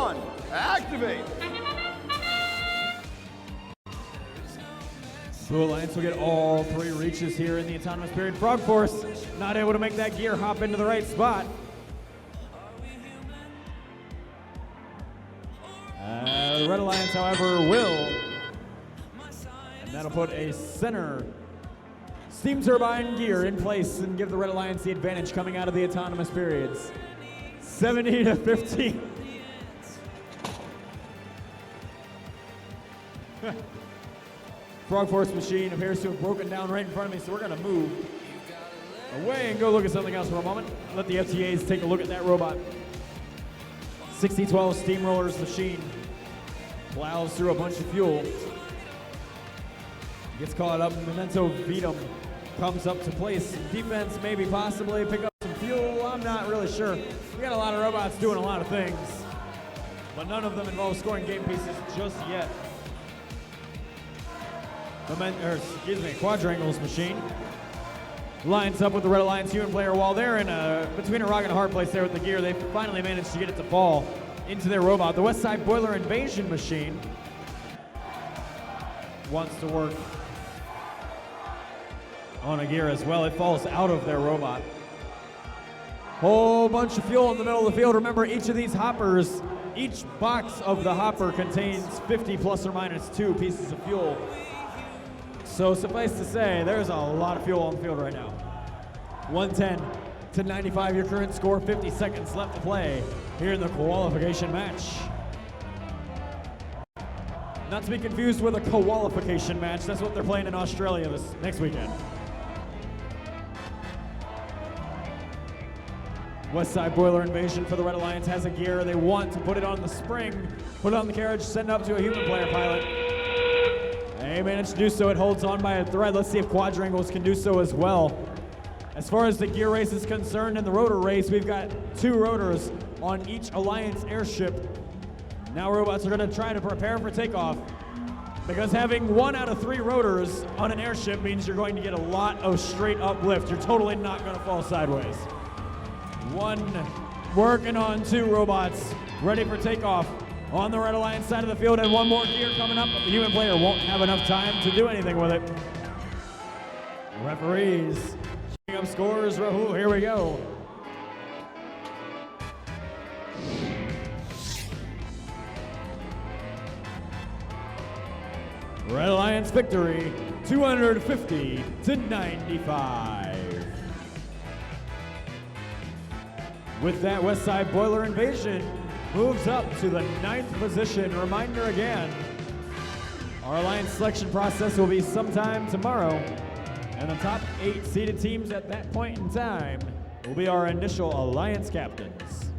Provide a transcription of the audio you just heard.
1, activate. Blue Alliance will get all 3 reaches here in the autonomous period. Frog Force not able to make that gear hop into the right spot. The Red Alliance, however, will. And that'll put a center steam turbine gear in place and give the Red Alliance the advantage coming out of the autonomous periods. 70-15. Frog Force machine appears to have broken down right in front of me, so we're going to move away and go look at something else for a moment. Let the FTAs take a look at that robot. 6012 Steamrollers machine plows through a bunch of fuel. Gets caught up, Memento Vitam comes up to place. Defense, maybe possibly pick up some fuel, I'm not really sure. We got a lot of robots doing a lot of things, but none of them involve scoring game pieces just yet. Quadrangles machine lines up with the Red Alliance human player while they're in between a rock and a hard place there with the gear. They finally managed to get it to fall into their robot. The West Side Boiler Invasion machine wants to work on a gear as well. It falls out of their robot. Whole bunch of fuel in the middle of the field. Remember, each of these hoppers, each box of the hopper contains 50 plus or minus 2 pieces of fuel. So suffice to say, there's a lot of fuel on the field right now. 110-95 your current score, 50 seconds left to play here in the qualification match. Not to be confused with a qualification match. That's what they're playing in Australia this next weekend. West Side Boiler Invasion for the Red Alliance has a gear. They want to put it on the spring, put it on the carriage, send it up to a human player pilot. They managed to do so. It holds on by a thread. Let's see if Quadrangles can do so as well. As far as the gear race is concerned, in the rotor race, we've got 2 rotors on each Alliance airship. Now robots are going to try to prepare for takeoff, because having 1 out of 3 rotors on an airship means you're going to get a lot of straight up lift. You're totally not going to fall sideways. 1 working on 2 robots ready for takeoff on the Red Alliance side of the field, and 1 more gear coming up, but the human player won't have enough time to do anything with it. Referees checking up scores. Rahul, here we go. Red Alliance victory, 250-95. With that, West Side Boiler Invasion moves up to the 9th position. Reminder again, our Alliance selection process will be sometime tomorrow, and the top 8 seeded teams at that point in time will be our initial Alliance captains.